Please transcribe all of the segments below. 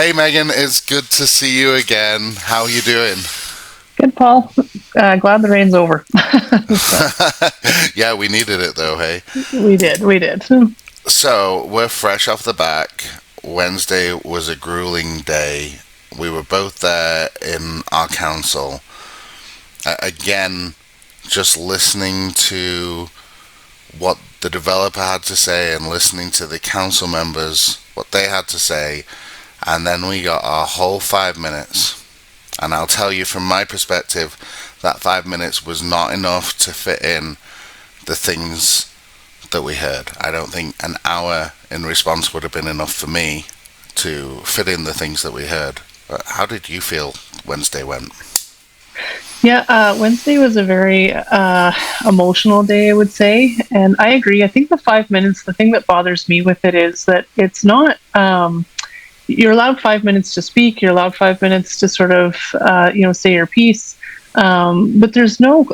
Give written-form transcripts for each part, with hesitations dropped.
Hey Megan, it's good to see you again. How are you doing? Good, Paul. Glad the rain's over. Yeah, we needed it though, hey? We did. So, we're fresh off the back. Wednesday was a grueling day. We were both there in our council. Again, just listening to what the developer had to say and listening to the council members, what they had to say, and then we got our whole 5 minutes. And I'll tell you from my perspective, that 5 minutes was not enough to fit in the things that we heard. I don't think an hour in response would have been enough for me to fit in the things that we heard. How did you feel Wednesday went? Yeah, Wednesday was a very emotional day, I would say. And I agree. I think the 5 minutes, the thing that bothers me with it is that it's not, you're allowed 5 minutes to speak, you're allowed 5 minutes to sort of, say your piece. But there's no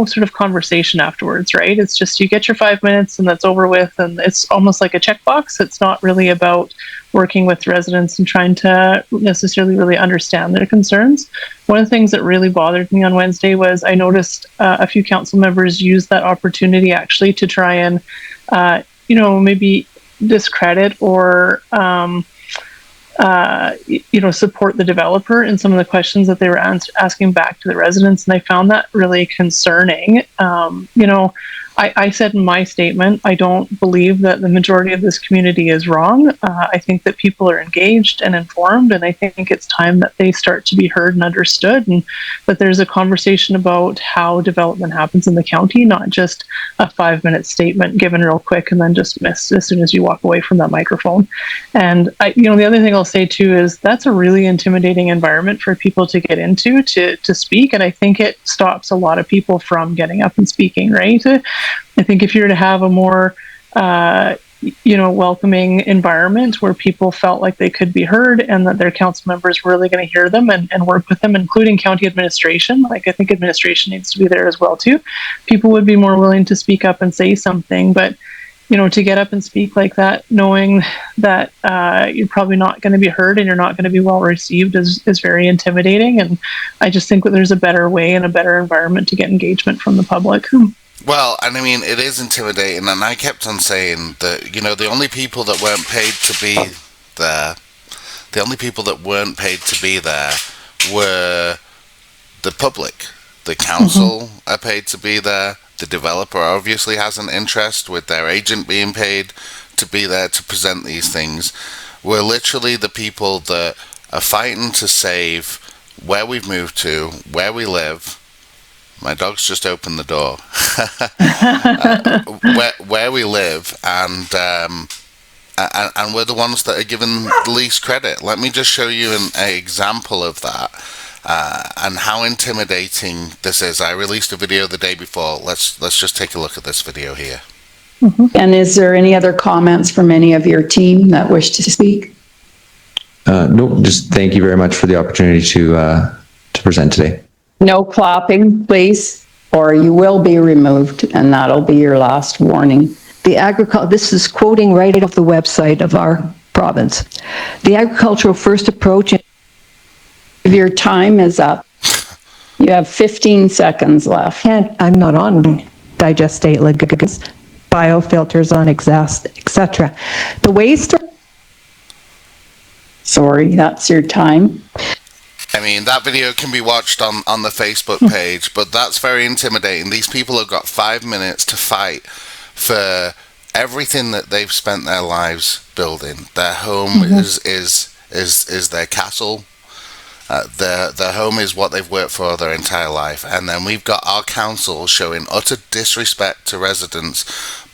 sort of conversation afterwards, right? It's just you get your 5 minutes and that's over with, and it's almost like a checkbox. It's not really about working with residents and trying to necessarily really understand their concerns. One of the things that really bothered me on Wednesday was I noticed a few council members use that opportunity actually to try and, maybe discredit or support the developer in some of the questions that they were asking back to the residents. And I found that really concerning. I said in my statement, I don't believe that the majority of this community is wrong. I think that people are engaged and informed, and I think it's time that they start to be heard and understood, and that there's a conversation about how development happens in the county, not just a 5-minute statement given real quick and then just missed as soon as you walk away from that microphone. And the other thing I'll say too is that's a really intimidating environment for people to get into to speak, and I think it stops a lot of people from getting up and speaking, right? I think if you were to have a more, welcoming environment where people felt like they could be heard and that their council members were really going to hear them and work with them, including county administration, like I think administration needs to be there as well too, people would be more willing to speak up and say something. But, to get up and speak like that, knowing that you're probably not going to be heard and you're not going to be well received is very intimidating. And I just think that there's a better way and a better environment to get engagement from the public. Well, and I mean, it is intimidating, and I kept on saying that, the only people that weren't paid to be there, were the public. The council are paid to be there. The developer obviously has an interest with their agent being paid to be there to present these things. We're literally the people that are fighting to save where we've moved to, where we live. My dog's just opened the door. Where we live, and we're the ones that are given the least credit. Let me just show you an example of that, and how intimidating this is. I released a video the day before. Let's just take a look at this video here. Mm-hmm. And is there any other comments from any of your team that wish to speak? No, just thank you very much for the opportunity to present today. No clapping, please, or you will be removed, and that'll be your last warning. This is quoting right off the website of our province. The agricultural first approach. Your time is up. You have 15 seconds left. And I'm not on digestate ligands, biofilters on exhaust, etc. The waste. Sorry, that's your time. I mean, that video can be watched on the Facebook page, but that's very intimidating. These people have got 5 minutes to fight for everything that they've spent their lives building. Their home is their castle. Their home is what they've worked for their entire life. And then we've got our council showing utter disrespect to residents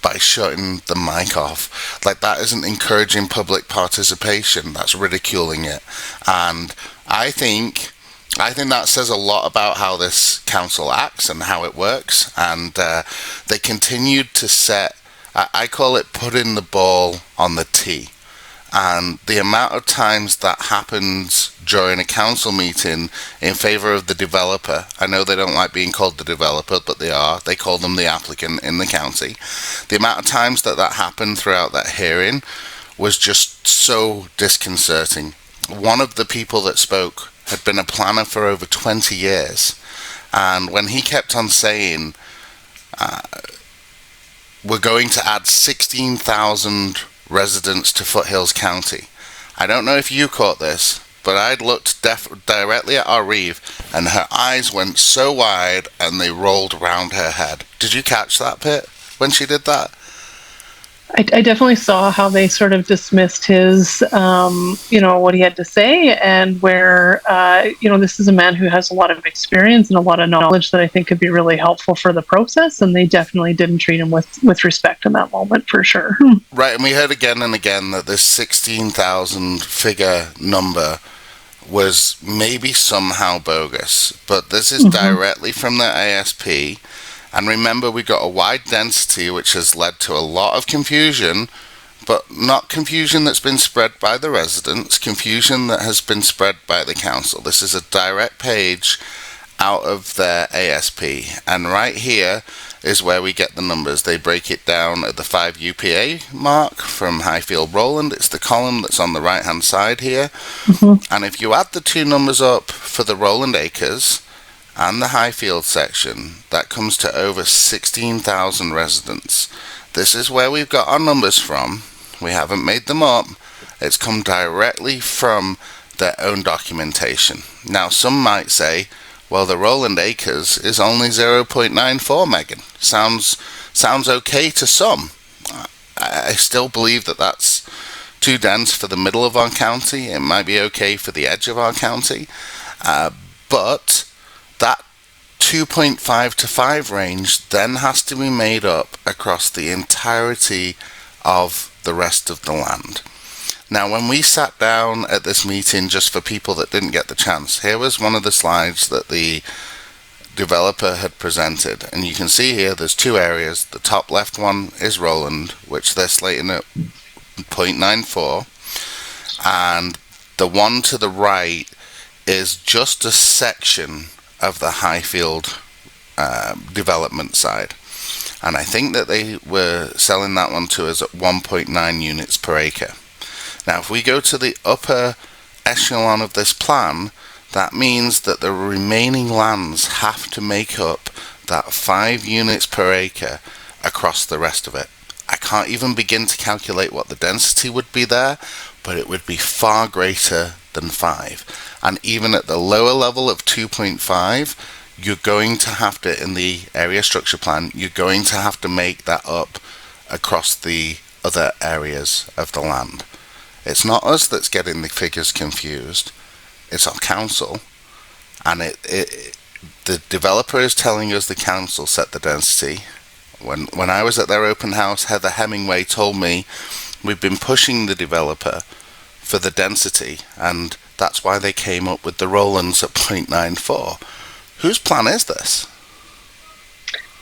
by shutting the mic off. Like, that isn't encouraging public participation. That's ridiculing it. And I think that says a lot about how this council acts and how it works. And they continued to set, I call it putting the ball on the tee. And the amount of times that happens during a council meeting in favour of the developer, I know they don't like being called the developer, but they call them the applicant in the county. The amount of times that happened throughout that hearing was just so disconcerting. one of the people that spoke had been a planner for over 20 years. And when he kept on saying, we're going to add 16,000 residents to Foothills County, I don't know if you caught this, but I'd looked directly at our Reeve, and her eyes went so wide and they rolled around her head. Did you catch that, Pit, when she did that? I definitely saw how they sort of dismissed his, what he had to say, and where, this is a man who has a lot of experience and a lot of knowledge that I think could be really helpful for the process, and they definitely didn't treat him with respect in that moment, for sure. Right, and we heard again and again that this 16,000 figure number was maybe somehow bogus, but this is directly from the ASP. And remember, we got a wide density, which has led to a lot of confusion, but not confusion that's been spread by the residents, confusion that has been spread by the council. This is a direct page out of their ASP. And right here is where we get the numbers. They break it down at the 5 UPA mark from Highfield Rowland. It's the column that's on the right-hand side here. And if you add the two numbers up for the Rowland Acres and the Highfield section, that comes to over 16,000 residents. This is where we've got our numbers from. We haven't made them up. It's come directly from their own documentation. Now, some might say, well, the Rowland Acres is only 0.94 Meghan. Sounds okay to some. I still believe that that's too dense for the middle of our county. It might be okay for the edge of our county. But that 2.5 to 5 range then has to be made up across the entirety of the rest of the land. Now, when we sat down at this meeting, just for people that didn't get the chance, here was one of the slides that the developer had presented. And you can see here there's two areas. The top left one is Rowland, which they're slating at 0.94. And the one to the right is just a section of the Highfield development side. And I think that they were selling that one to us at 1.9 units per acre. Now, if we go to the upper echelon of this plan, that means that the remaining lands have to make up that 5 units per acre across the rest of it. I can't even begin to calculate what the density would be there, but it would be far greater than 5. And even at the lower level of 2.5, you're going to have to, in the area structure plan, you're going to have to make that up across the other areas of the land. It's not us that's getting the figures confused, it's our council. And the developer is telling us the council set the density. When I was at their open house, Heather Hemingway told me we've been pushing the developer for the density, and that's why they came up with the Rowlands at 0.94. Whose plan is this?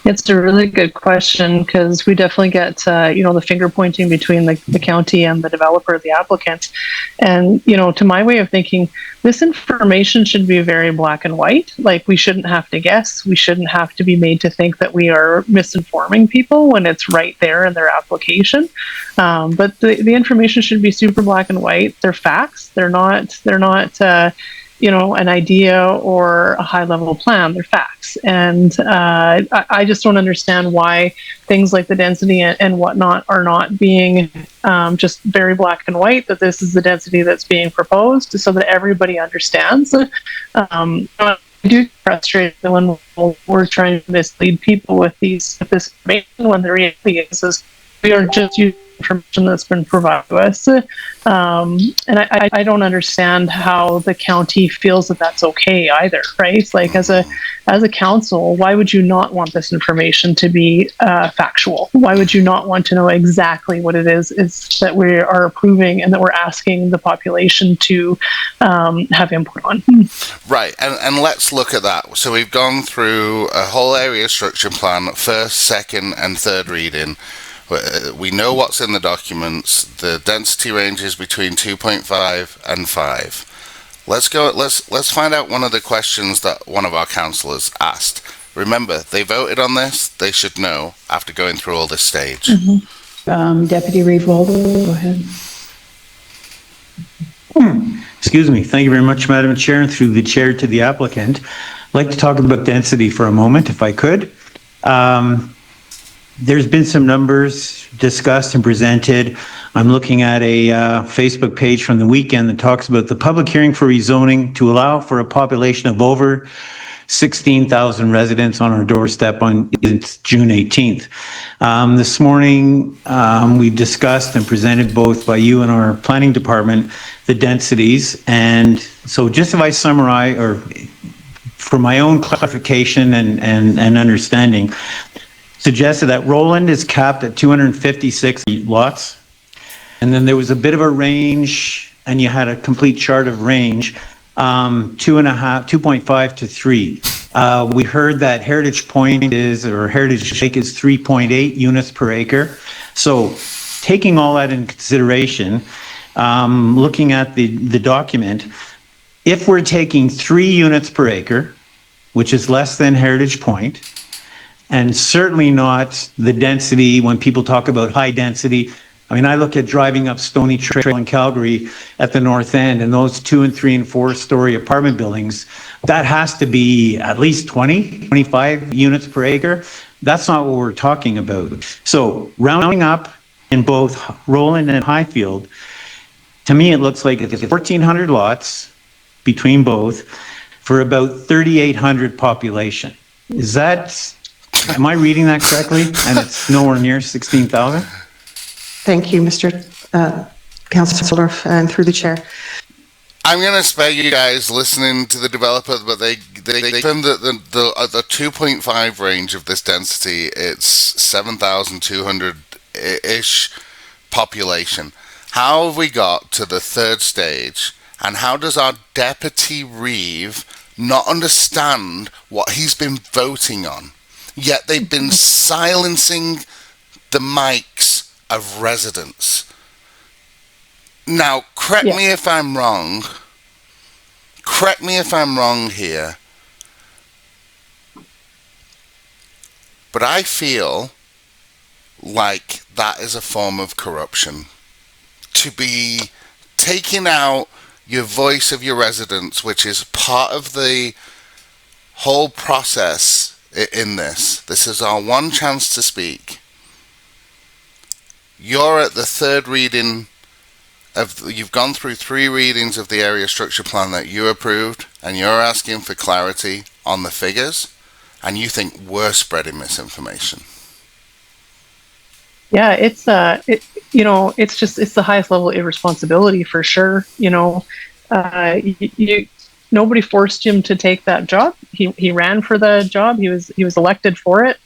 It's a really good question, because we definitely get, the finger pointing between the county and the developer, the applicant. And, to my way of thinking, this information should be very black and white. Like, we shouldn't have to guess. We shouldn't have to be made to think that we are misinforming people when it's right there in their application. But the information should be super black and white. They're facts. They're not an idea or a high-level plan. They're facts. And I just don't understand why things like the density and whatnot are not being just very black and white, that this is the density that's being proposed, so that everybody understands. I do get frustrated when we're trying to mislead people with this information, when the reality is we are just using information that's been provided to us. And I don't understand how the county feels that that's okay either, right? Like, as a council, why would you not want this information to be factual? Why would you not want to know exactly what it is that we are approving and that we're asking the population to have input on? Right, and let's look at that. So we've gone through a whole area structure plan, first, second, and third reading. We know what's in the documents. The density range is between 2.5 and 5. Let's find out one of the questions that one of our councillors asked. Remember, they voted on this. They should know after going through all this stage. Deputy Reeve Waldo, go ahead. Excuse me. Thank you very much, Madam Chair, and through the chair to the applicant. I'd like to talk about density for a moment, if I could. There's been some numbers discussed and presented. I'm looking at a Facebook page from the weekend that talks about the public hearing for rezoning to allow for a population of over 16,000 residents on our doorstep on it's June 18th. This morning, we discussed and presented both by you and our planning department the densities. And so just if I summarize, or for my own clarification and understanding, suggested that Roland is capped at 256 lots. And then there was a bit of a range, and you had a complete chart of range, 2.5 to 3. We heard that Heritage Point or Heritage Lake is 3.8 units per acre. So taking all that into consideration, looking at the document, if we're taking 3 units per acre, which is less than Heritage Point, and certainly not the density when people talk about high density. I mean, I look at driving up Stony Trail in Calgary at the north end, and those 2 and 3 and 4 story apartment buildings, that has to be at least 20, 25 units per acre. That's not what we're talking about. So rounding up in both Roland and Highfield, to me, it looks like it's 1,400 lots between both for about 3,800 population. Is that, am I reading that correctly? And it's nowhere near 16,000? Thank you, Mr. Councillor, and through the chair. I'm going to spare you guys listening to the developer, but they claim that the 2.5 range of this density, it's 7,200-ish population. How have we got to the third stage, and how does our Deputy Reeve not understand what he's been voting on? Yet they've been silencing the mics of residents. Now, correct me if I'm wrong. Correct me if I'm wrong here. But I feel like that is a form of corruption. To be taking out your voice of your residents, which is part of the whole process in this. This is our one chance to speak. You're at the third reading you've gone through 3 readings of the area structure plan that you approved, and you're asking for clarity on the figures, and you think we're spreading misinformation. Yeah, it's it's the highest level of irresponsibility for sure. Nobody forced him to take that job. He ran for the job. He was elected for it.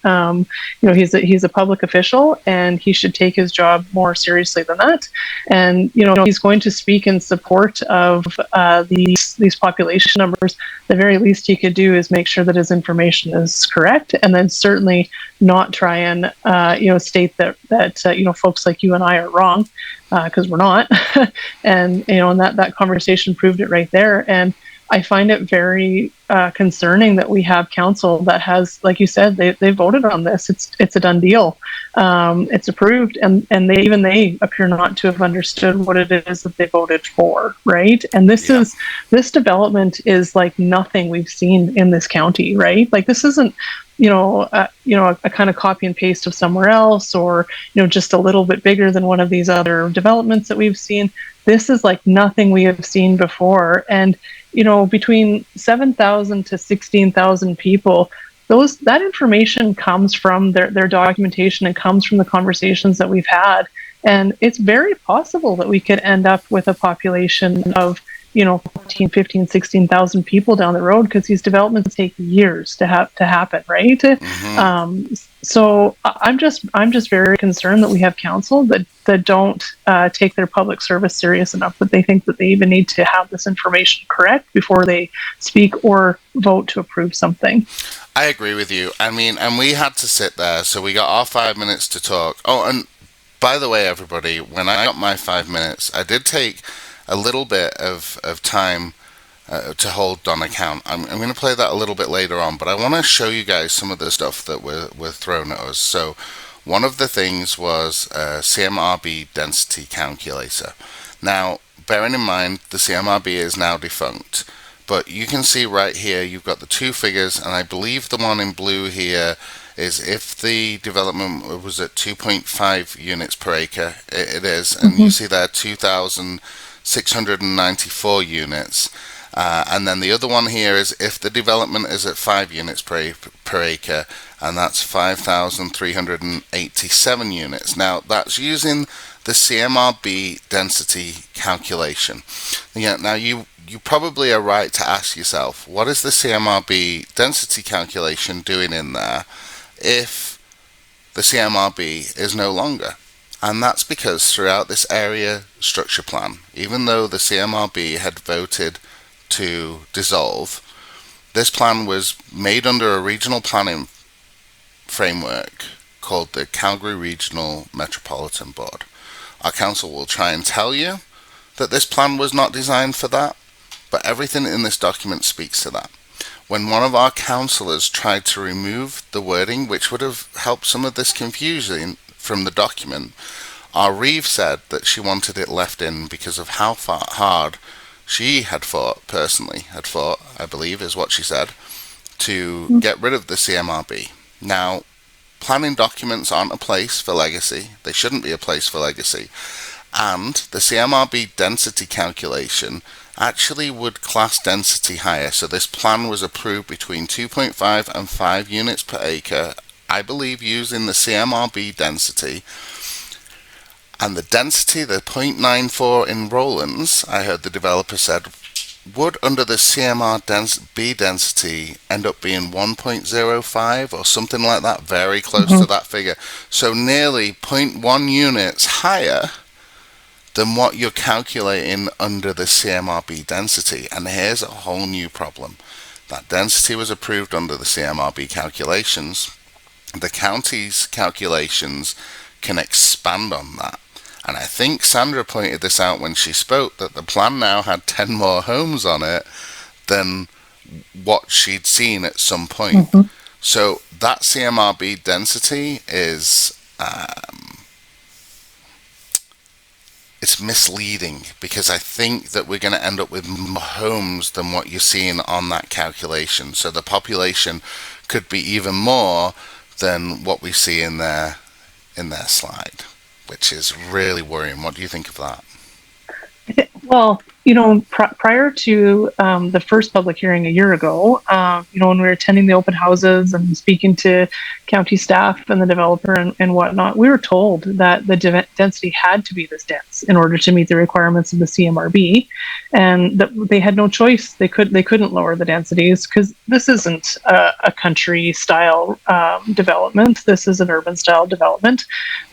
He's a public official, and he should take his job more seriously than that. And he's going to speak in support of these population numbers. The very least he could do is make sure that his information is correct, and then certainly not try and state that folks like you and I are wrong, because we're not. And that conversation proved it right there. And I find it very concerning that we have council that has, like you said, they voted on this. It's a done deal. It's approved, and they appear not to have understood what it is that they voted for, right? And this development is like nothing we've seen in this county, right? Like this isn't a kind of copy and paste of somewhere else, or just a little bit bigger than one of these other developments that we've seen. This is like nothing we have seen before. And between 7,000 to 16,000 people, that information comes from their documentation and comes from the conversations that we've had. And it's very possible that we could end up with a population of 14, 15, 16,000 people down the road, because these developments take years to happen, right? Mm-hmm. So I'm just very concerned that we have council that don't take their public service serious enough, that they think that they even need to have this information correct before they speak or vote to approve something. I agree with you. I mean, and we had to sit there, so we got our 5 minutes to talk. Oh, and by the way, everybody, when I got my 5 minutes, I did take a little bit of time to hold Don account. I'm going to play that a little bit later on, but I want to show you guys some of the stuff that were thrown at us. So one of the things was CMRB density calculator. Now, bearing in mind the CMRB is now defunct. But you can see right here, you've got the two figures, and I believe the one in blue here is if the development was at 2.5 units per acre, it is, and you see there 2,694 units. And then the other one here is if the development is at 5 units per acre, and that's 5,387 units. Now, that's using the CMRB density calculation. Yeah, now you probably are right to ask yourself, what is the CMRB density calculation doing in there if the CMRB is no longer? And that's because throughout this area structure plan, even though the CMRB had voted to dissolve, this plan was made under a regional planning framework called the Calgary Regional Metropolitan Board. Our council will try and tell you that this plan was not designed for that, but everything in this document speaks to that. When one of our councillors tried to remove the wording, which would have helped some of this confusion from the document, our Reeve said that she wanted it left in because of how hard she had fought, I believe is what she said, to get rid of the CMRB. Now, planning documents aren't a place for legacy. They shouldn't be a place for legacy. And the CMRB density calculation actually would class density higher. So this plan was approved between 2.5 and 5 units per acre, I believe using the CMRB density. And the density, the 0.94 in Rowlands, I heard the developer said, would under the CMRB density end up being 1.05 or something like that, very close to that figure. So nearly 0.1 units higher than what you're calculating under the CMRB density. And here's a whole new problem. That density was approved under the CMRB calculations. The county's calculations can expand on that. And I think Sandra pointed this out when she spoke, that the plan now had 10 more homes on it than what she'd seen at some point. So that CMRB density is it's misleading, because I think that we're going to end up with more homes than what you're seeing on that calculation. So the population could be even more than what we see in their slide, which is really worrying. What do you think of that? Well, prior to the first public hearing a year ago, when we were attending the open houses and speaking to county staff and the developer and whatnot, we were told that the density had to be this dense in order to meet the requirements of the CMRB, and that they had no choice. They couldn't lower the densities because this isn't a country style development. This is an urban style development,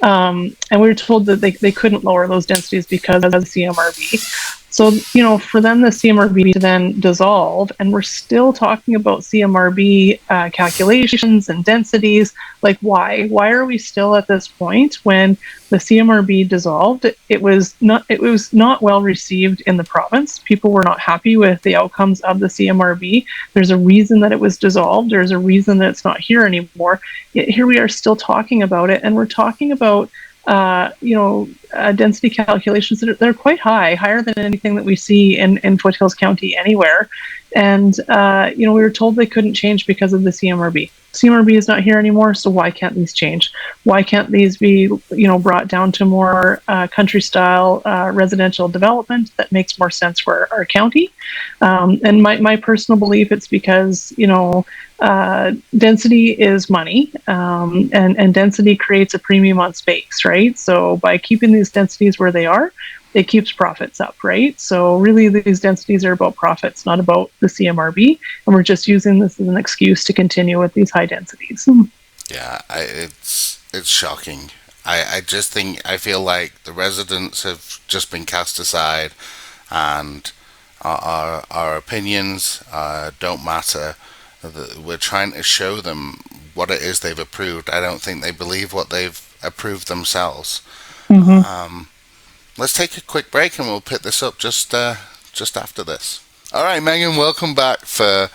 and we were told that they couldn't lower those densities because of the CMRB. So, for them, the CMRB to then dissolve, and we're still talking about CMRB calculations and densities. Like, why? Why are we still at this point when the CMRB dissolved? It was not well received in the province. People were not happy with the outcomes of the CMRB. There's a reason that it was dissolved. There's a reason that it's not here anymore. Yet here we are still talking about it, and we're talking about density calculations that are quite higher than anything that we see in Foothills County anywhere. And, we were told they couldn't change because of the CMRB. CMRB is not here anymore, so why can't these change? Why can't these be, brought down to more country-style residential development that makes more sense for our county? And my personal belief, it's because, density is money, and density creates a premium on space, right? So by keeping these densities where they are, it keeps profits up, right? So really these densities are about profits, not about the CMRB, and we're just using this as an excuse to continue with these high densities. Yeah, it's shocking. I feel like the residents have just been cast aside, and our opinions don't matter. We're trying to show them what it is they've approved. I don't think they believe what they've approved themselves. Let's take a quick break and we'll pick this up just after this. All right, Meghan, welcome back for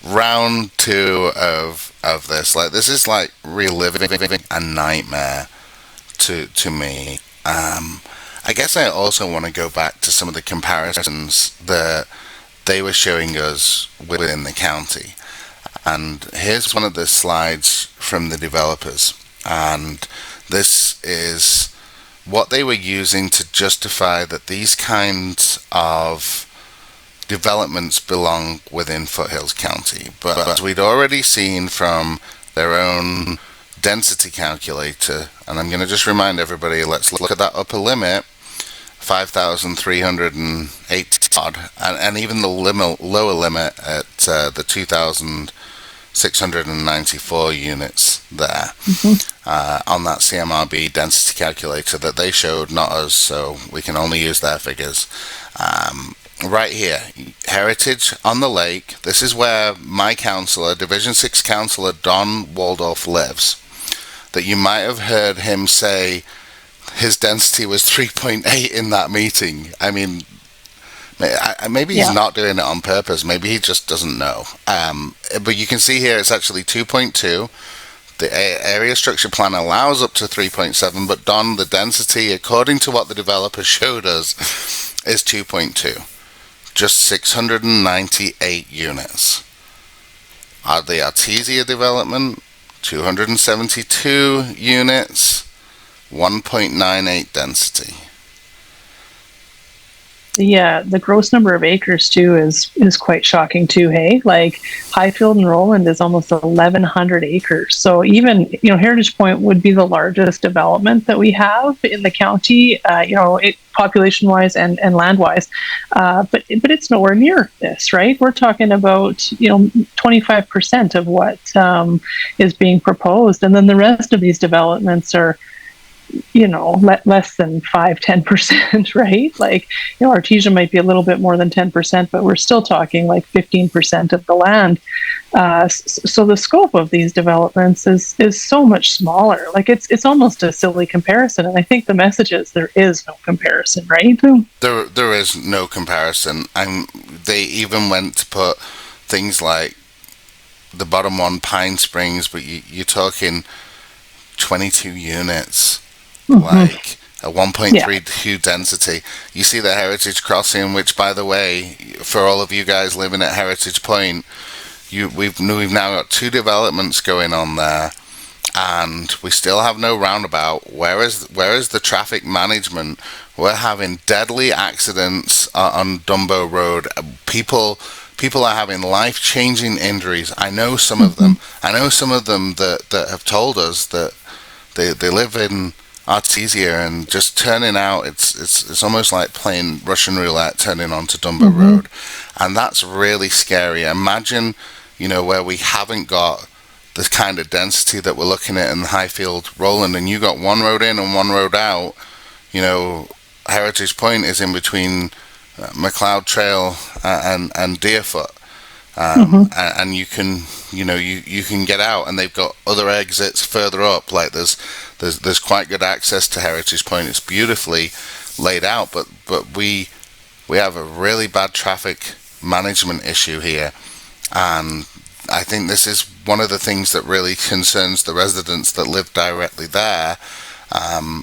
round 2 of this. Like, this is like reliving a nightmare to me. I guess I also want to go back to some of the comparisons that they were showing us within the county. And here's one of the slides from the developers. And this is what they were using to justify that these kinds of developments belong within Foothills County. But as we'd already seen from their own density calculator, and I'm going to just remind everybody, let's look at that upper limit, 5,380 odd, and even the lower limit at the 2,694 units there on that CMRB density calculator that they showed, not us, so we can only use their figures. Right here, Heritage on the Lake. This is where my councillor, Division 6 Councillor Don Waldorf lives. That you might have heard him say his density was 3.8 in that meeting. I mean, maybe he's not doing it on purpose. Maybe he just doesn't know. But you can see here it's actually 2.2. The area structure plan allows up to 3.7, but Don, the density, according to what the developer showed us, is 2.2. Just 698 units. The Artesia development, 272 units, 1.98 density. Yeah, the gross number of acres too is quite shocking too. Hey, like Highfield and Roland is almost 1,100 acres. So even Heritage Point would be the largest development that we have in the county. Population wise and land wise, but it's nowhere near this, right? We're talking about 25% of what is being proposed, and then the rest of these developments are less than 5-10%, right? Like, Artesia might be a little bit more than 10%, but we're still talking like 15% of the land. So the scope of these developments is so much smaller. Like it's almost a silly comparison. And I think the message is there is no comparison, right? There is no comparison. They even went to put things like the bottom one, Pine Springs, but you're talking 22 units. Like a 1.32 density. You see the Heritage Crossing, which, by the way, for all of you guys living at Heritage Point, we've now got 2 developments going on there, and we still have no roundabout. Where is the traffic management? We're having deadly accidents on Dumbo Road. People are having life-changing injuries. I know some of them. I know some of them that have told us that they live in Artesia, and just turning out, it's almost like playing Russian roulette turning onto Dumbo Road, and that's really scary. Imagine, where we haven't got the kind of density that we're looking at in Highfield, Roland, and you got one road in and one road out. Heritage Point is in between McLeod Trail and Deerfoot. And you can you can get out, and they've got other exits further up. Like there's quite good access to Heritage Point. It's beautifully laid out, but we have a really bad traffic management issue here, and I think this is one of the things that really concerns the residents that live directly there,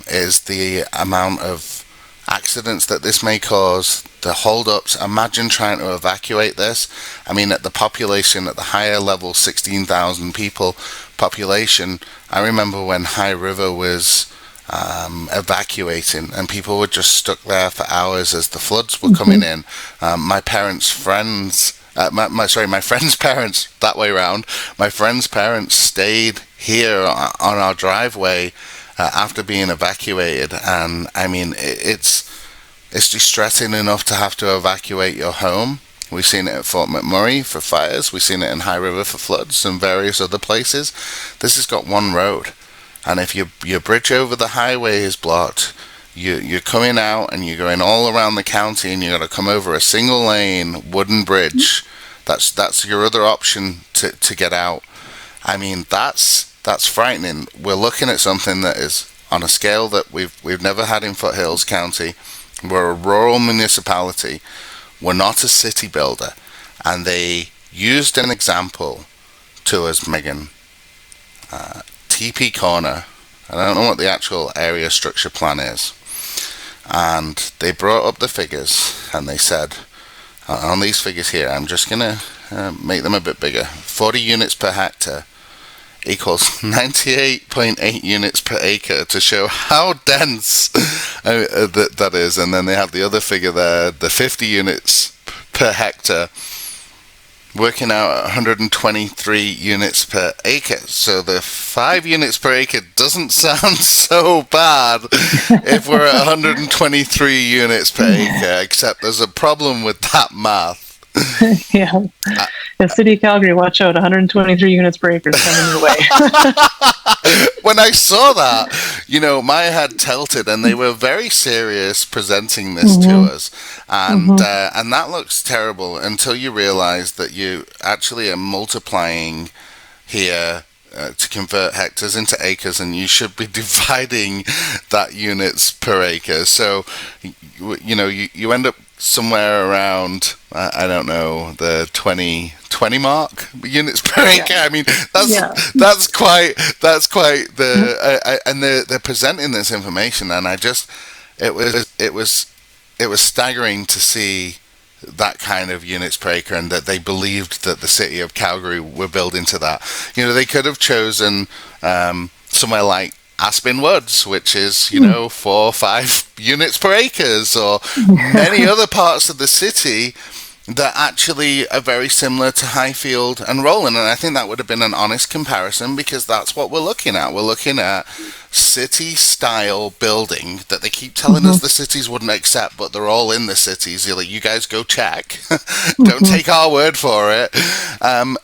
is the amount of accidents that this may cause, the hold-ups. Imagine trying to evacuate this. I mean, at the population, at the higher level, 16,000 people population, I remember when High River was evacuating, and people were just stuck there for hours as the floods were coming in. My friend's parents, that way around, my friend's parents stayed here on our driveway after being evacuated, and I mean, it's distressing enough to have to evacuate your home. We've seen it at Fort McMurray for fires. We've seen it in High River for floods and various other places. This has got one road, and if your bridge over the highway is blocked, you're coming out and you're going all around the county, and you got to come over a single lane wooden bridge. That's your other option to get out. I mean, that's frightening. We're looking at something that is on a scale that we've never had in Foothills County. We're a rural municipality. We're not a city builder. And they used an example to us, Meghan. TP Corner. I don't know what the actual area structure plan is. and they brought up the figures, and they said, on these figures here, I'm just going to make them a bit bigger. 40 units per hectare equals 98.8 units per acre, to show how dense that is. And then they have the other figure there, the 50 units per hectare, working out at 123 units per acre. So the 5 units per acre doesn't sound so bad if we're at 123 units per acre, except there's a problem with that math. Yeah. The city of Calgary, watch out, 123 units per acre is coming your way. When I saw that, my head tilted, and they were very serious presenting this to us, and that looks terrible until you realize that you actually are multiplying here to convert hectares into acres, and you should be dividing that units per acre. So, you end up somewhere around, I don't know, the 20 mark units per acre. I mean, that's quite the and they're presenting this information, and it was staggering to see that kind of units per acre, and that they believed that the city of Calgary were building to that. They could have chosen somewhere like Aspen Woods, which is 4 or 5 units per acres, or many other parts of the city that actually are very similar to Highfield and Roland. And I think that would have been an honest comparison, because that's what we're looking at. We're looking at city-style building that they keep telling us the cities wouldn't accept, but they're all in the cities. You're like, you guys go check. Don't take our word for it. And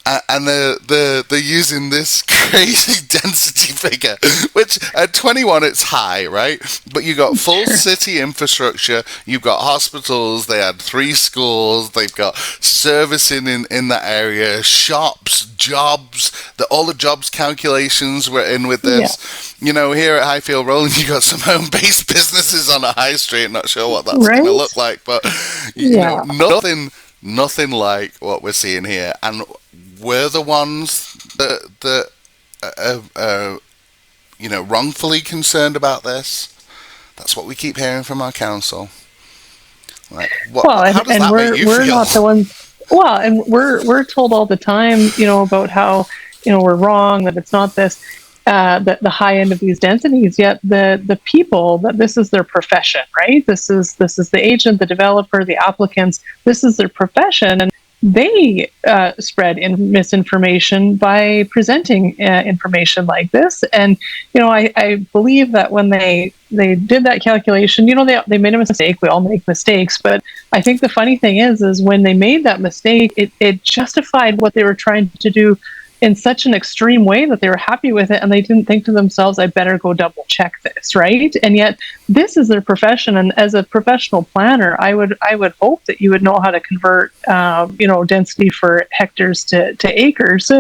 they're using this crazy density figure, which at 21 it's high, right? But you got full city infrastructure. You've got hospitals. They had 3 schools. They've got servicing in that area, shops, jobs. All the jobs calculations were in with this. Here at Highfield Roland, you got some home-based businesses on a high street. Not sure what that's going to look like, but nothing like what we're seeing here. And we're the ones that wrongfully concerned about this. That's what we keep hearing from our council. Like, how does that make you feel? Not the ones. Well, and we're told all the time, about how we're wrong, that it's not this. The high end of these densities, yet the people, that this is their profession, right? This is the agent, the developer, the applicants. This is their profession, and they spread misinformation by presenting information like this. And I believe that when they did that calculation, they made a mistake. We all make mistakes, but I think the funny thing is when they made that mistake, it justified what they were trying to do in such an extreme way that they were happy with it, and they didn't think to themselves, I better go double check this, right? And yet this is their profession, and as a professional planner, I would hope that you would know how to convert density for hectares to acres.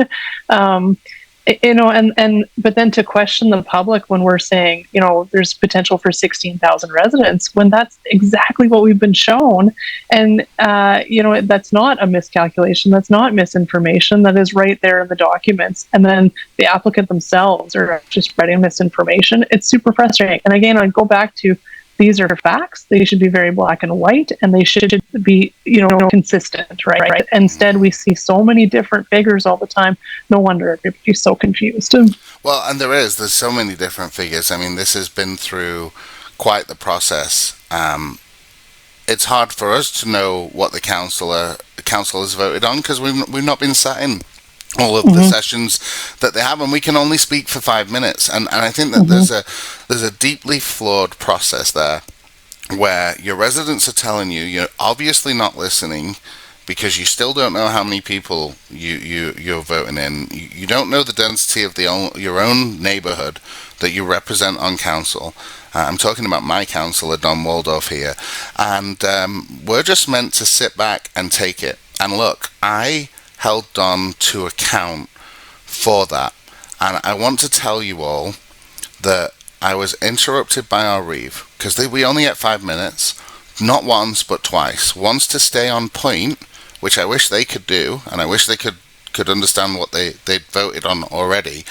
But then to question the public when we're saying, there's potential for 16,000 residents, when that's exactly what we've been shown. And, that's not a miscalculation. That's not misinformation. That is right there in the documents. And then the applicant themselves are just spreading misinformation. It's super frustrating. And again, I go back to, these are facts. They should be very black and white, and they should be, consistent, right? Instead, we see so many different figures all the time. No wonder everybody's so confused. Well, and there's so many different figures. I mean, this has been through quite the process. It's hard for us to know what the council has voted on, because we've not been sat in all of the sessions that they have, and we can only speak for 5 minutes. And I think that there's a deeply flawed process there, where your residents are telling you you're obviously not listening, because you still don't know how many people you're voting in. You don't know the density of your own neighborhood that you represent on council. I'm talking about my councillor, Don Waldorf here. And we're just meant to sit back and take it. And look, I held Don to account for that. And I want to tell you all that I was interrupted by our Reeve, because we only get 5 minutes, not once but twice. Once to stay on point, which I wish they could do, and I wish they could could understand what they'd voted on already.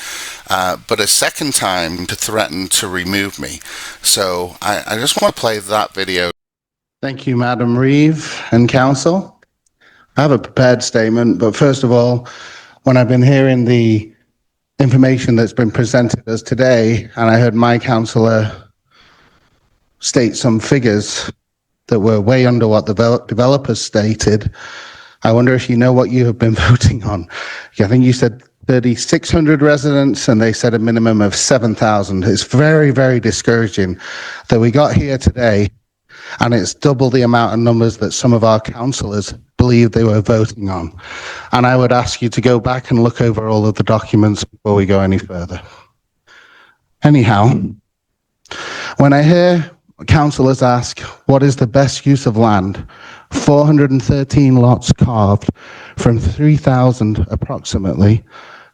But a second time to threaten to remove me. So I just want to play that video. Thank you, Madam Reeve and Council. I have a prepared statement, but first of all, when I've been hearing the information that's been presented us today, and I heard my councillor state some figures that were way under what the developers stated, I wonder if you know what you have been voting on. I think you said 3,600 residents, and they said a minimum of 7,000. It's very, very discouraging that we got here today, and it's double the amount of numbers that some of our councillors believe they were voting on. And I would ask you to go back and look over all of the documents before we go any further. Anyhow, when I hear councillors ask, what is the best use of land? 413 lots carved from 3,000 approximately,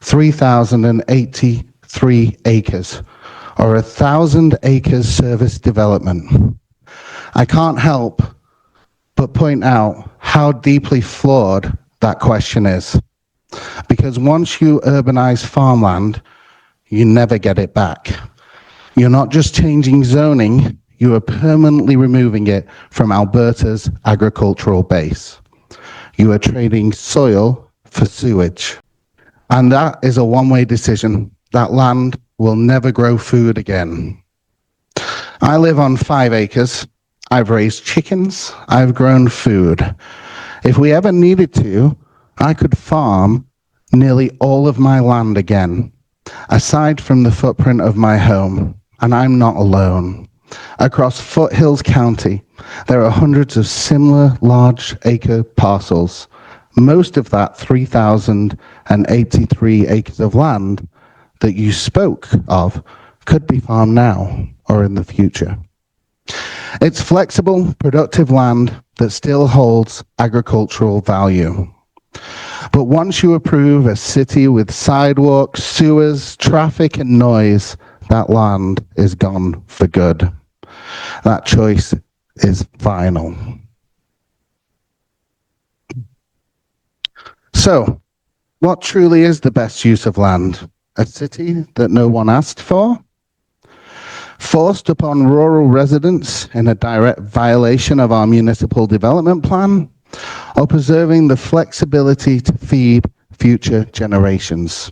3,083 acres, or 1,000 acres service development. I can't help but point out how deeply flawed that question is. Because once you urbanize farmland, you never get it back. You're not just changing zoning, you are permanently removing it from Alberta's agricultural base. You are trading soil for sewage. And that is a one-way decision. That land will never grow food again. I live on 5 acres. I've raised chickens. I've grown food. If we ever needed to, I could farm nearly all of my land again, aside from the footprint of my home. And I'm not alone. Across Foothills County, there are hundreds of similar large acre parcels. Most of that 3,083 acres of land that you spoke of could be farmed now or in the future. It's flexible, productive land that still holds agricultural value. But once you approve a city with sidewalks, sewers, traffic, and noise, that land is gone for good. That choice is final. So, what truly is the best use of land? A city that no one asked for? Forced upon rural residents in a direct violation of our municipal development plan? Or preserving the flexibility to feed future generations?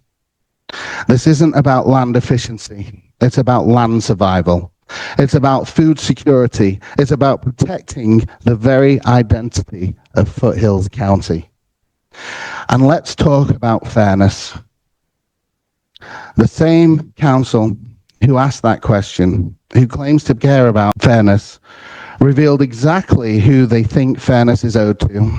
This isn't about land efficiency. It's about land survival. It's about food security. It's about protecting the very identity of Foothills County. And let's talk about fairness. The same council who asked that question, who claims to care about fairness, revealed exactly who they think fairness is owed to.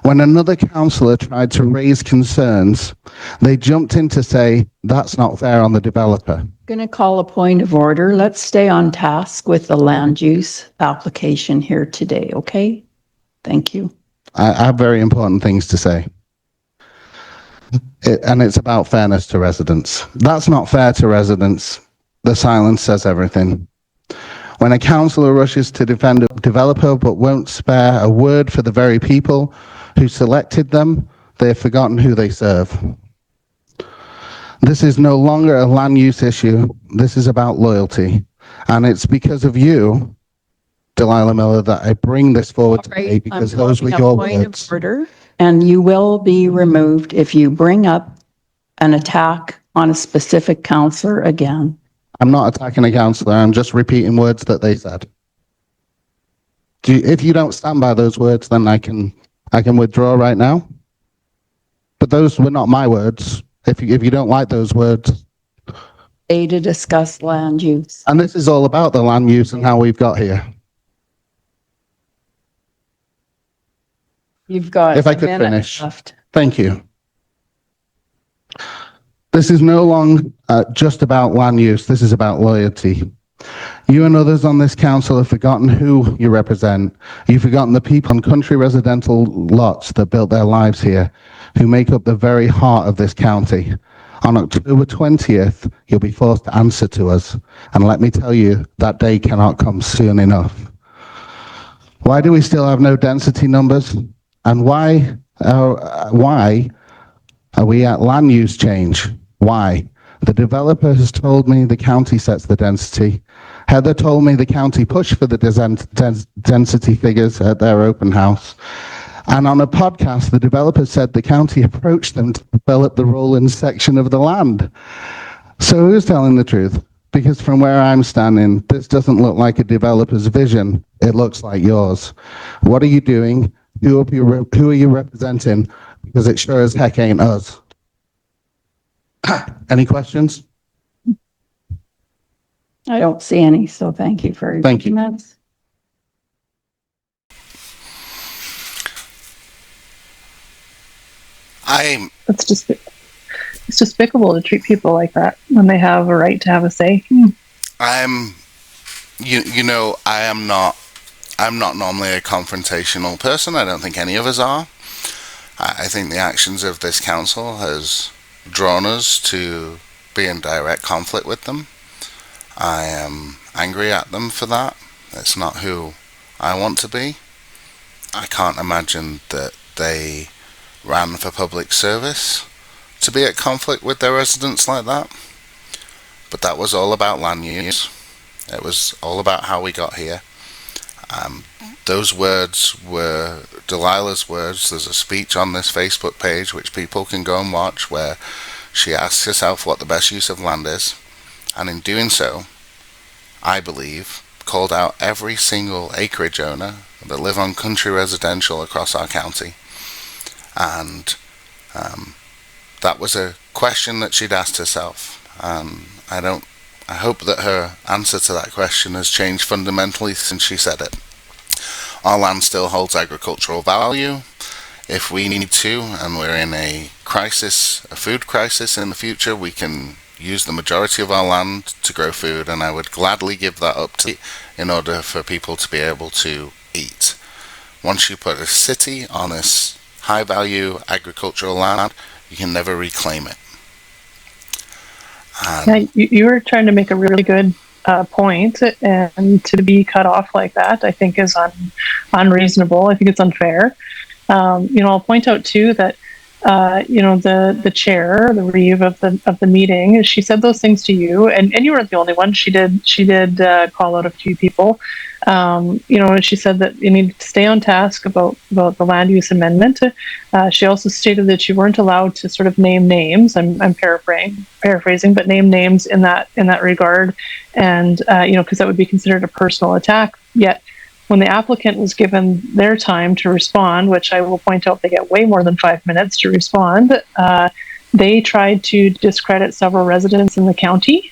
When another councillor tried to raise concerns, they jumped in to say, that's not fair on the developer. Going to call a point of order. Let's stay on task with the land use application here today, okay? Thank you. I have very important things to say. And it's about fairness to residents. That's not fair to residents. The silence says everything. When a councillor rushes to defend a developer but won't spare a word for the very people who selected them, they have forgotten who they serve. This is no longer a land use issue. This is about loyalty. And it's because of you, Delilah Miller, that I bring this forward today, because those were your words. And you will be removed if you bring up an attack on a specific councillor again. I'm not attacking a councillor. I'm just repeating words that they said. If you don't stand by those words, then I can withdraw right now. But those were not my words. If you don't like those words. To discuss land use. And this is all about the land use and how we've got here. You've got if I could finish. Left. Thank you. This is no longer just about land use. This is about loyalty. You and others on this council have forgotten who you represent. You've forgotten the people on country residential lots that built their lives here, who make up the very heart of this county. On October 20th, you'll be forced to answer to us. And let me tell you, that day cannot come soon enough. Why do we still have no density numbers? And why Are we at land use change? Why? The developer has told me the county sets the density. Heather told me the county pushed for the density figures at their open house. And on a podcast, the developer said the county approached them to develop the Roland section of the land. So who's telling the truth? Because from where I'm standing, this doesn't look like a developer's vision. It looks like yours. What are you doing? Who are you representing? Because it sure as heck ain't us. Any questions? I don't see any, so thank you for your comments. It's despicable to treat people like that when they have a right to have a say. I'm not normally a confrontational person. I don't think any of us are. I think the actions of this council has drawn us to be in direct conflict with them. I am angry at them for that. It's not who I want to be. I can't imagine that they ran for public service to be at conflict with their residents like that. But that was all about land use. It was all about how we got here. Those words were Delilah's words. There's a speech on this Facebook page which people can go and watch where she asks herself what the best use of land is, and in doing so, I believe, called out every single acreage owner that live on country residential across our county. And that was a question that she'd asked herself. I hope that her answer to that question has changed fundamentally since she said it. Our land still holds agricultural value. If we need to, and we're in a crisis, a food crisis in the future, we can use the majority of our land to grow food, and I would gladly give that up to in order for people to be able to eat. Once you put a city on this high-value agricultural land, you can never reclaim it. You were trying to make a really good point, and to be cut off like that, I think, is unreasonable. I think it's unfair. I'll point out too that the chair, the reeve of the meeting, she said those things to you, and you weren't the only one. She did call out a few people. She said that you need to stay on task about the land use amendment. She also stated that you weren't allowed to sort of name names. I'm paraphrasing, but name names in that regard, and because that would be considered a personal attack. Yet, when the applicant was given their time to respond, which I will point out they get way more than 5 minutes to respond, they tried to discredit several residents in the county,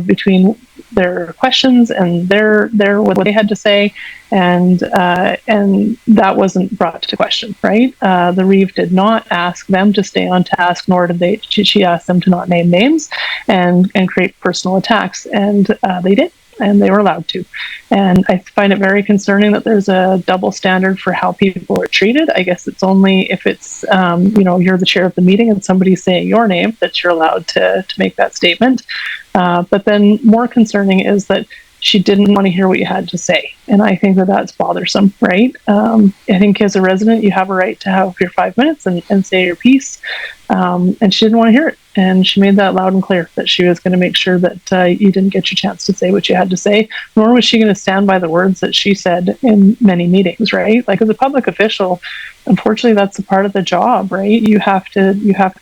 between their questions and their what they had to say, and that wasn't brought to question, right? The reeve did not ask them to stay on task, nor did she asked them to not name names and create personal attacks, and they did. And they were allowed to. And I find it very concerning that there's a double standard for how people are treated. I guess it's only if it's, you're the chair of the meeting and somebody's saying your name that you're allowed to make that statement. But then more concerning is that she didn't want to hear what you had to say. And I think that that's bothersome, right? I think as a resident, you have a right to have your 5 minutes and say your piece. And she didn't want to hear it. And she made that loud and clear that she was going to make sure that you didn't get your chance to say what you had to say, nor was she going to stand by the words that she said in many meetings, right? Like, as a public official, unfortunately, that's a part of the job, right? You have to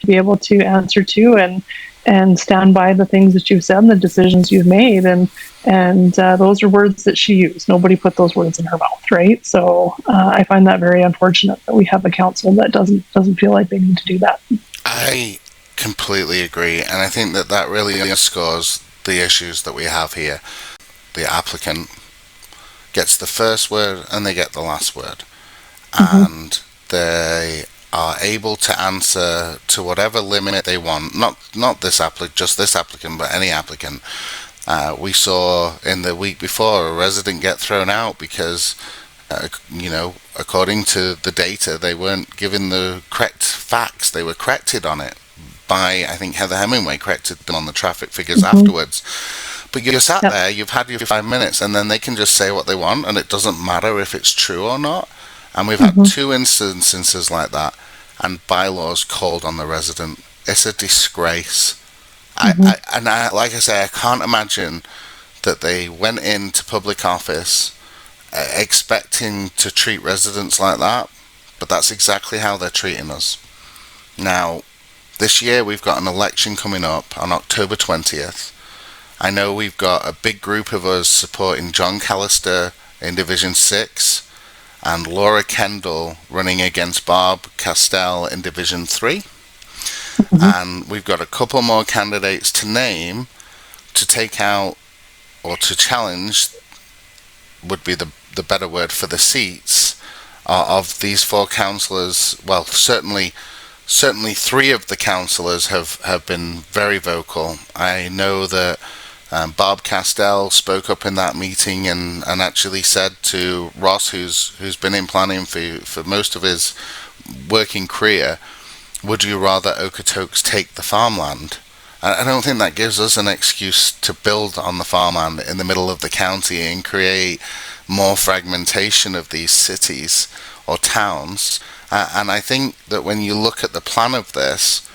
be able to answer to and stand by the things that you've said and the decisions you've made. And those are words that she used. Nobody put those words in her mouth, right? So I find that very unfortunate that we have a council that doesn't feel like they need to do that. I completely agree, and I think that really underscores the issues that we have here. The applicant gets the first word and they get the last word, and they are able to answer to whatever limit they want. Not this applicant, just this applicant, but any applicant. We saw in the week before a resident get thrown out because according to the data, they weren't given the correct facts. They were corrected on it by, I think, Heather Hemingway corrected them on the traffic figures afterwards. But you're sat there, you've had your 5 minutes, and then they can just say what they want, and it doesn't matter if it's true or not. And we've had two instances like that. and bylaws called on the resident. It's a disgrace. Like I say, I can't imagine that they went into public office expecting to treat residents like that, but that's exactly how they're treating us. Now, this year we've got an election coming up on October 20th. I know we've got a big group of us supporting John Callister in Division 6 and Laura Kendall running against Bob Castell in Division 3. And we've got a couple more candidates to name to take out or to challenge, would be the better word, for the seats of these 4 councillors. Well, certainly 3 of the councillors have been very vocal. I know that Bob Castell spoke up in that meeting and actually said to Ross, who's been in planning for most of his working career, would you rather Okotoks take the farmland? I don't think that gives us an excuse to build on the farmland in the middle of the county and create more fragmentation of these cities or towns. And I think that when you look at the plan of this,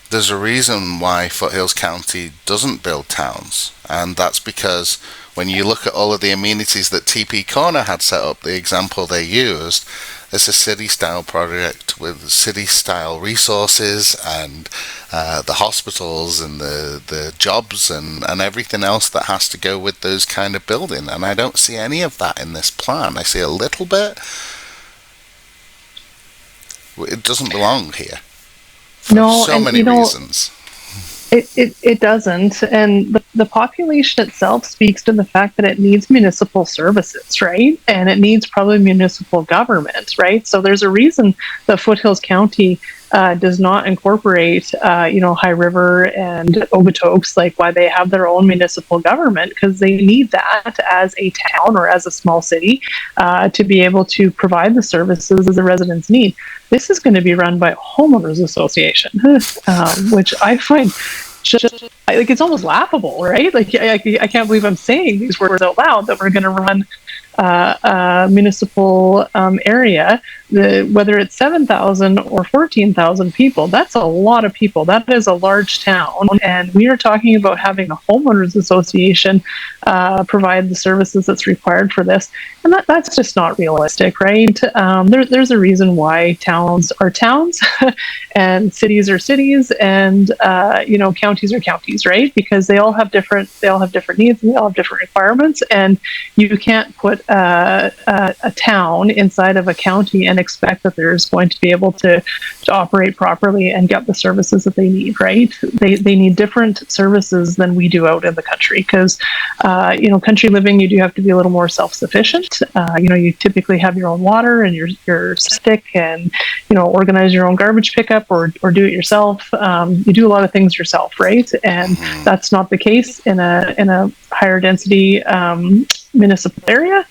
there's a reason why Foothills County doesn't build towns. And that's because when you look at all of the amenities that TP Corner had set up, the example they used, it's a city-style project with city-style resources and the hospitals and the jobs and everything else that has to go with those kind of building. And I don't see any of that in this plan. I see a little bit. It doesn't belong here. For so many reasons. It doesn't, and the population itself speaks to the fact that it needs municipal services, right? And it needs probably municipal government, right? So there's a reason that Foothills County does not incorporate, High River and Okotoks, like why they have their own municipal government, because they need that as a town or as a small city to be able to provide the services that the residents need. This is going to be run by a homeowners association, which I find just like it's almost laughable, right? Like I can't believe I'm saying these words out loud, that we're going to run a municipal area, whether it's 7,000 or 14,000 people. That's a lot of people. That is a large town, and we are talking about having a homeowners association provide the services that's required for this, and that's just not realistic, right? There's a reason why towns are towns and cities are cities, and counties are counties, right? Because they all have different needs, and they all have different requirements, and you can't put a town inside of a county and expect that there's going to be able to operate properly and get the services that they need, right? They need different services than we do out in the country, because country living, you do have to be a little more self-sufficient. You typically have your own water and your stick, and organize your own garbage pickup or do it yourself. You do a lot of things yourself, right? And that's not the case in a higher density municipal area.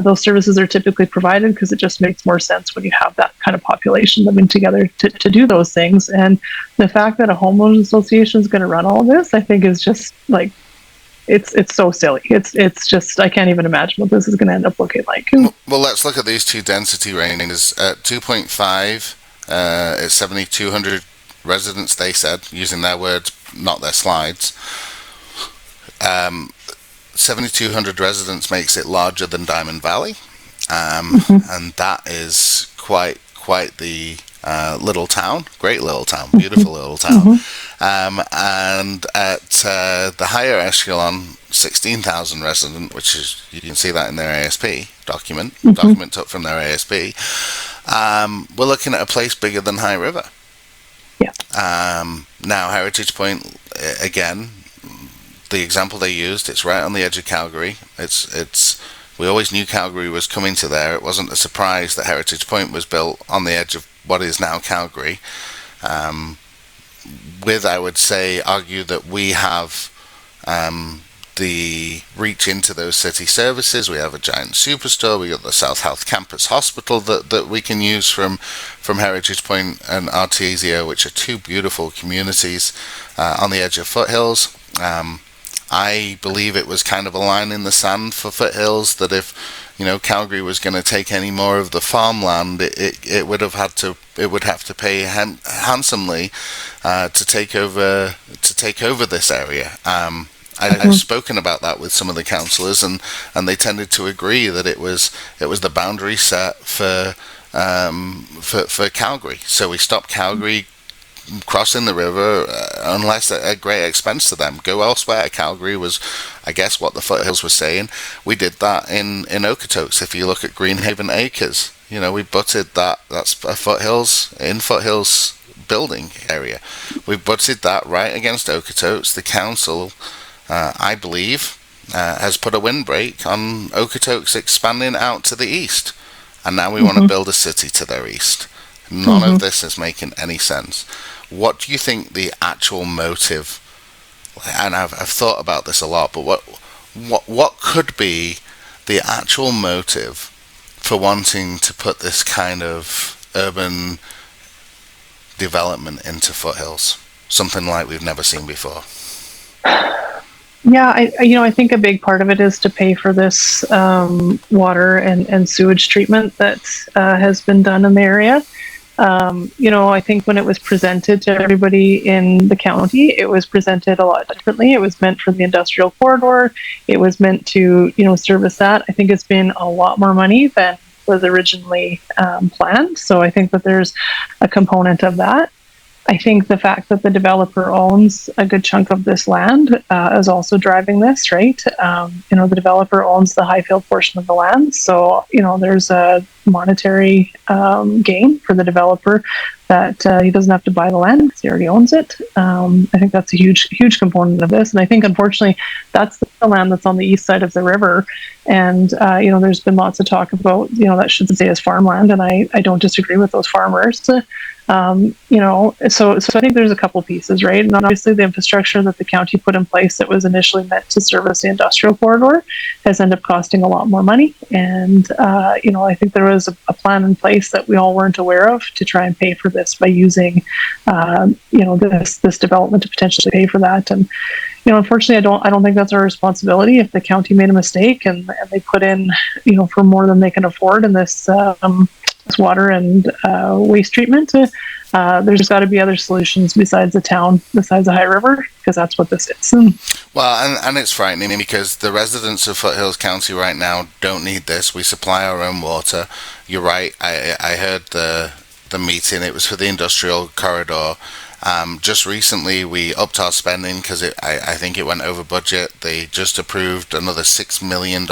Those services are typically provided because it just makes more sense when you have that kind of population living together to do those things. And the fact that a homeowners association is going to run all of this, I think, is just like, it's so silly. It's just, I can't even imagine what this is going to end up looking like. Well, let's look at these two density ranges. At 2.5, it's 7,200 residents, they said, using their words, not their slides. 7,200 residents makes it larger than Diamond Valley, and that is quite the little town, great little town, beautiful little town. And at the higher echelon, 16,000 resident, which is, you can see that in their ASP document took from their ASP. We're looking at a place bigger than High River. Now Heritage Point, again, the example they used, it's right on the edge of Calgary. We always knew Calgary was coming to there. It wasn't a surprise that Heritage Point was built on the edge of what is now Calgary. I would say, argue that we have the reach into those city services. We have a giant superstore. We got the South Health Campus Hospital that we can use from Heritage Point and Artesia, which are two beautiful communities on the edge of Foothills. I believe it was kind of a line in the sand for Foothills that if Calgary was going to take any more of the farmland, it would have to pay handsomely to take over this area. I've spoken about that with some of the councillors, and they tended to agree that it was the boundary set for Calgary. So we stopped Calgary crossing the river unless at great expense to them. Go elsewhere. Calgary was, I guess, what the Foothills were saying. We did that in Okotoks. If you look at Greenhaven Acres, we butted that. That's a Foothills building area. We butted that right against Okotoks. The council, I believe, has put a windbreak on Okotoks expanding out to the east, and now we want to build a city to their east. None of this is making any sense. What do you think the actual motive? And I've thought about this a lot, but what could be the actual motive for wanting to put this kind of urban development into Foothills? Something like we've never seen before. Yeah, I think a big part of it is to pay for this water and sewage treatment that has been done in the area. I think when it was presented to everybody in the county, it was presented a lot differently. It was meant for the industrial corridor. It was meant to, service that. I think it's been a lot more money than was originally planned. So I think that there's a component of that. I think the fact that the developer owns a good chunk of this land is also driving this, right? The developer owns the Highfield portion of the land. So, there's a monetary gain for the developer that he doesn't have to buy the land because he already owns it. I think that's a huge component of this. And I think, unfortunately, that's the land that's on the east side of the river. And, there's been lots of talk about, that should stay as farmland. And I don't disagree with those farmers. So I think there's a couple pieces, right? And obviously the infrastructure that the county put in place that was initially meant to service the industrial corridor has ended up costing a lot more money. And, I think there was a plan in place that we all weren't aware of to try and pay for this by using, this development to potentially pay for that. And, unfortunately, I don't think that's our responsibility. If the county made a mistake and they put in, for more than they can afford in this water and waste treatment, there's got to be other solutions besides the town, besides the High River, because that's what this is. Well, and it's frightening because the residents of Foothills County right now don't need this. We supply our own water. You're right. I heard the meeting. It was for the industrial corridor. Just recently, we upped our spending because I think it went over budget. They just approved another $6 million,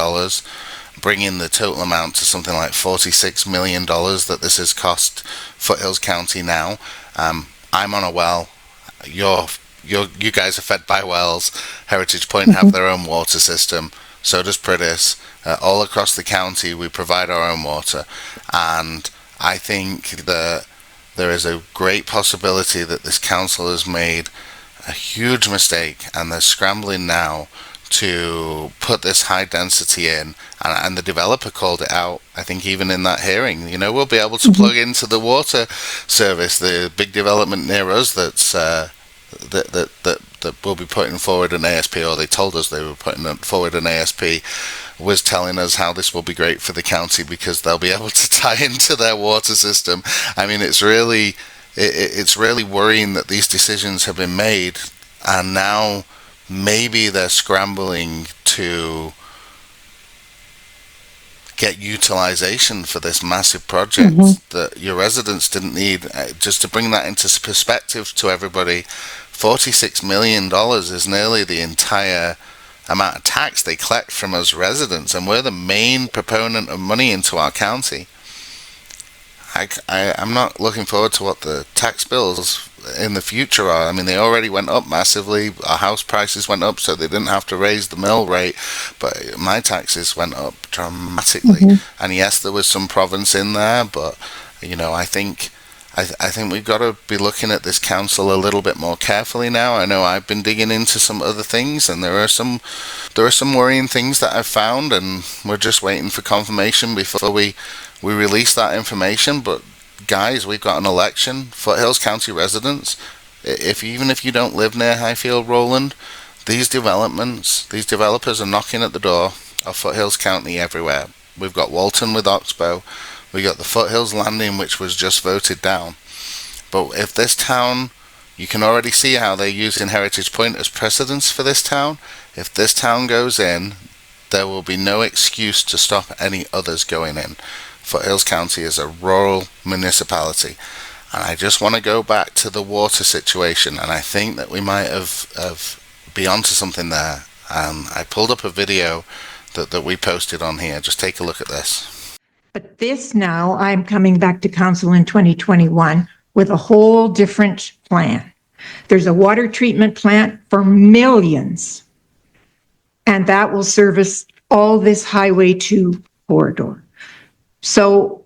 bringing the total amount to something like $46 million that this has cost Foothills County now. I'm on a well. You guys are fed by wells. Heritage Point have their own water system. So does Priddis. All across the county, we provide our own water. And I think that there is a great possibility that this council has made a huge mistake, and they're scrambling now to put this high density in, and the developer called it out. I think even in that hearing, we'll be able to plug into the water service, the big development near us that's that will be putting forward an ASP, or they told us they were putting forward an ASP, was telling us how this will be great for the county because they'll be able to tie into their water system. I mean, it's really worrying that these decisions have been made, and now maybe they're scrambling to get utilization for this massive project that your residents didn't need. Just to bring that into perspective to everybody, $46 million is nearly the entire amount of tax they collect from us residents, and we're the main proponent of money into our county. I'm not looking forward to what the tax bills in the future are. I mean, they already went up massively. Our house prices went up, so they didn't have to raise the mill rate, but my taxes went up dramatically. And yes, there was some province in there, but I think we've got to be looking at this council a little bit more carefully now. I know I've been digging into some other things, and there are some worrying things that I've found, and we're just waiting for confirmation before we release that information. But guys, we've got an election. Foothills County residents, even if you don't live near Highfield, Roland, these developers are knocking at the door of Foothills County everywhere. we've got Walton with Oxbow, we got the Foothills Landing, which was just voted down. But if this town, you can already see how they're using Heritage Point as precedence for this town. If this town goes in, there will be no excuse to stop any others going in. Foothills County is a rural municipality. And I just want to go back to the water situation, and I think that we might have be onto something there. I pulled up a video that we posted on here. Just take a look at this. But this now, I'm coming back to council in 2021 with a whole different plan. There's a water treatment plant for millions, and that will service all this Highway 2 corridor. So,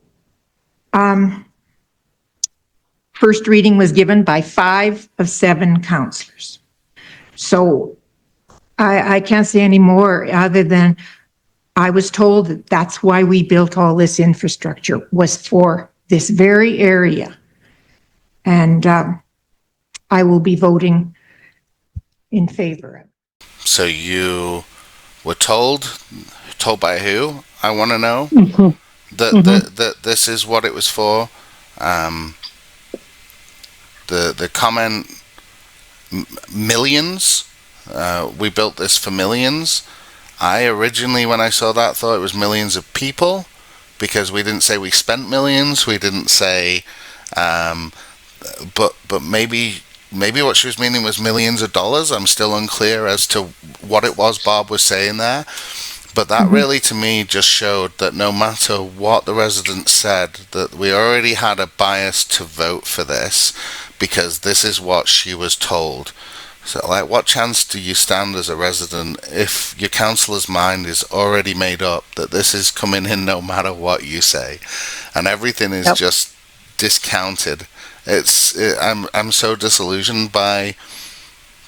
first reading was given by 5 of 7 councillors. So I can't say any more other than I was told that that's why we built all this infrastructure, was for this very area. And I will be voting in favor of it. So you were told by who? I want to know. That this is what it was for. The comment, millions. We built this for millions. I originally, when I saw that, thought it was millions of people, because we didn't say we spent millions. We didn't say, but maybe what she was meaning was millions of dollars. I'm still unclear as to what it was Bob was saying there. But that really, to me, just showed that no matter what the residents said, that we already had a bias to vote for this, because this is what she was told. So, like, what chance do you stand as a resident if your councillor's mind is already made up that this is coming in no matter what you say, and everything is just discounted? I'm so disillusioned by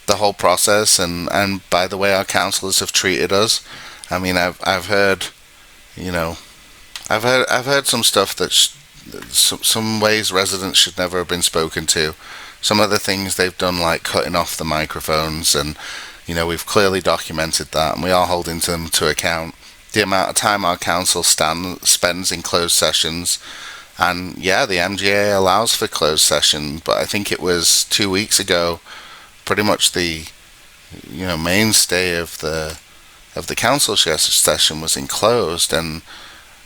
the whole process and by the way our councillors have treated us. I mean, I've heard, I've heard some stuff that some ways residents should never have been spoken to. Some of the things they've done, like cutting off the microphones, and we've clearly documented that, and we are holding them to account. The amount of time our council spends in closed sessions, and the MGA allows for closed session, but I think it was 2 weeks ago, pretty much the mainstay of the council session was enclosed, and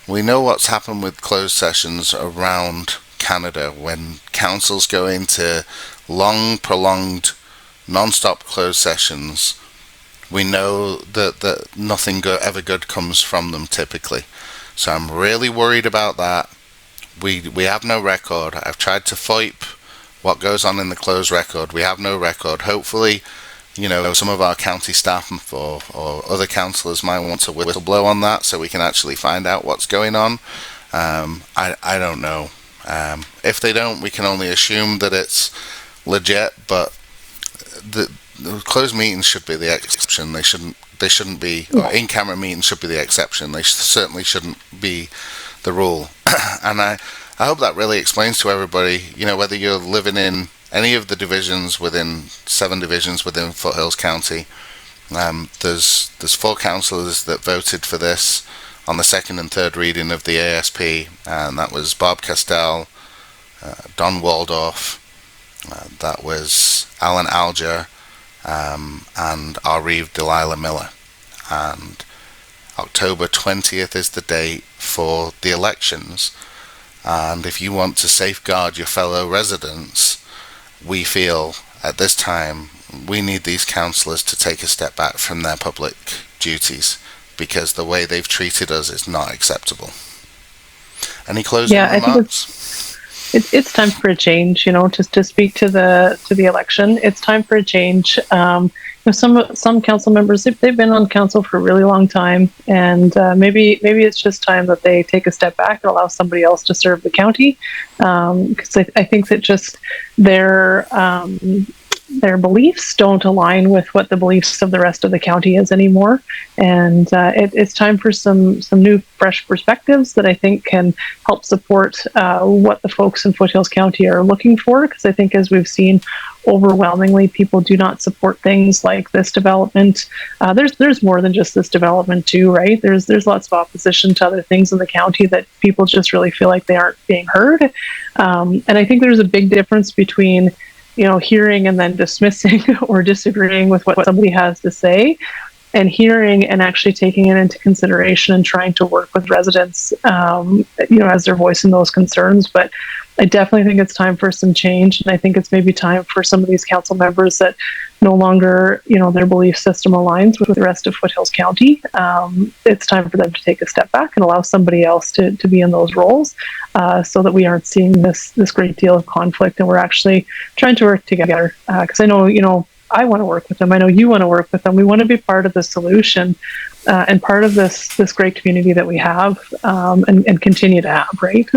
we know what's happened with closed sessions around Canada when councils go into long, prolonged, non-stop closed sessions. We know that nothing ever good comes from them typically. So I'm really worried about that. We have no record. I've tried to FOIP what goes on in the closed record. We have no record. Hopefully, some of our county staff or other councillors might want to whistleblow on that so we can actually find out what's going on. I don't know. If they don't, we can only assume that it's legit, but the closed meetings should be the exception. They shouldn't be, or in-camera meetings should be the exception. They certainly shouldn't be the rule. And I hope that really explains to everybody, whether you're living in any of the divisions within 7 divisions within Foothills County. There's 4 councillors that voted for this on the second and third reading of the ASP, and that was Bob Castell, Don Waldorf, that was Alan Alger, and our Reeve Delilah Miller. And October 20th is the date for the elections, and if you want to safeguard your fellow residents, we feel at this time we need these councillors to take a step back from their public duties, because the way they've treated us is not acceptable. Any closing remarks? I think it's time for a change. Just to speak to the election, it's time for a change. Some council members, they've been on council for a really long time, and maybe it's just time that they take a step back and allow somebody else to serve the county, because I think that just their beliefs don't align with what the beliefs of the rest of the county is anymore. And it's time for some new, fresh perspectives that I think can help support what the folks in Foothills County are looking for. Because I think, as we've seen overwhelmingly people do not support things like this development. There's more than just this development too, right? There's lots of opposition to other things in the county that people just really feel like they aren't being heard. And I think there's a big difference between, you know, hearing and then dismissing or disagreeing with what somebody has to say, and hearing and actually taking it into consideration and trying to work with residents, you know, as they're voicing those concerns. But I definitely think it's time for some change. And I think it's maybe time for some of these council members that no longer, you know, their belief system aligns with the rest of Foothills County. It's time for them to take a step back and allow somebody else to be in those roles, so that we aren't seeing this great deal of conflict, and we're actually trying to work together. Because I know, you know, I want to work with them. I know you want to work with them. We want to be part of the solution, and part of this great community that we have, and continue to have, right?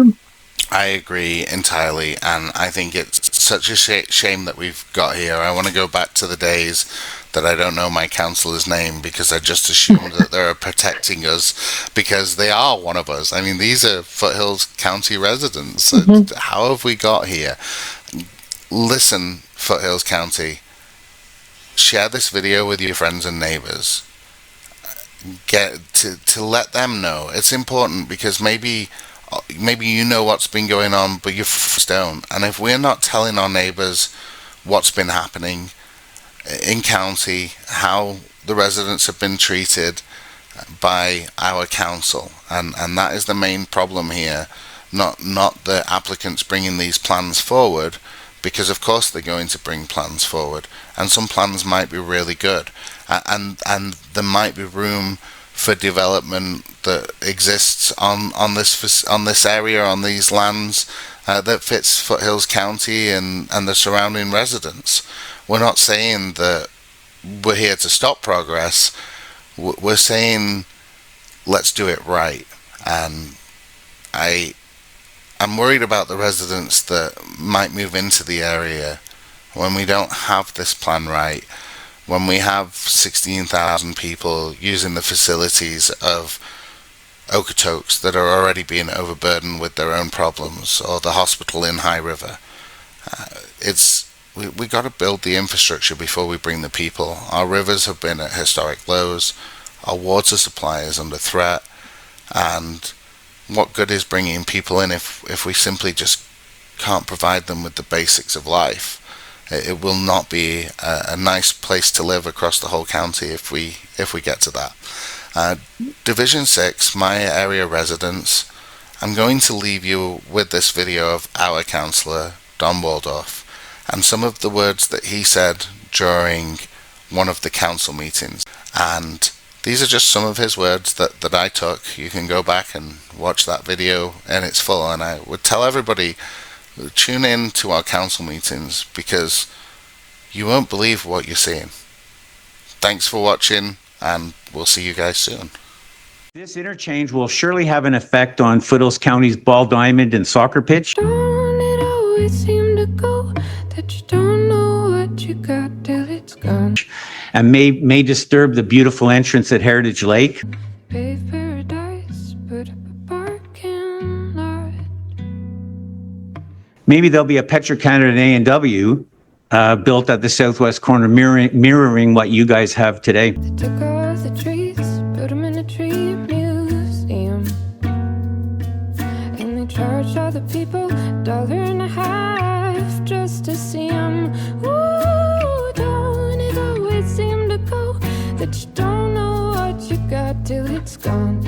I agree entirely, and I think it's such a shame that we've got here. I want to go back to the days that I don't know my councillor's name, because I just assumed that they're protecting us because they are one of us. I mean, these are Foothills County residents. Mm-hmm. How have we got here? Listen, Foothills County, share this video with your friends and neighbours. Get to let them know. It's important, because maybe you know what's been going on, but your friends don't. And if we're not telling our neighbours what's been happening in county, how the residents have been treated by our council, and that is the main problem here, not the applicants bringing these plans forward, because of course they're going to bring plans forward, and some plans might be really good, and there might be room for development that exists on this area, on these lands, that fits Foothills County and the surrounding residents. We're not saying that we're here to stop progress. We're saying let's do it right. And I'm worried about the residents that might move into the area when we don't have this plan right, when we have 16,000 people using the facilities of Okotoks that are already being overburdened with their own problems, or the hospital in High River. We got to build the infrastructure before we bring the people. Our rivers have been at historic lows, our water supply is under threat, and what good is bringing people in if we simply just can't provide them with the basics of life? It will not be a nice place to live across the whole county if we get to that. Division 6, my area residents, I'm going to leave you with this video of our councillor, Don Waldorf, and some of the words that he said during one of the council meetings. And these are just some of his words that I took. You can go back and watch that video in its full, and I would tell everybody, tune in to our council meetings, because you won't believe what you're seeing. Thanks for watching, and we'll see you guys soon. This interchange will surely have an effect on Foothills County's ball diamond and soccer pitch. Don't it always seem to go that you don't know what you got till it's gone? And may disturb the beautiful entrance at Heritage Lake. Pave paradise, put up a parking lot. Maybe there'll be a Petro-Canada A&W built at the southwest corner, mirroring what you guys have today. They took all the trees, put them in a tree museum, and they charged all the people $1.50 just to see them. Ooh, don't it always seem to go that you don't know what you got till it's gone?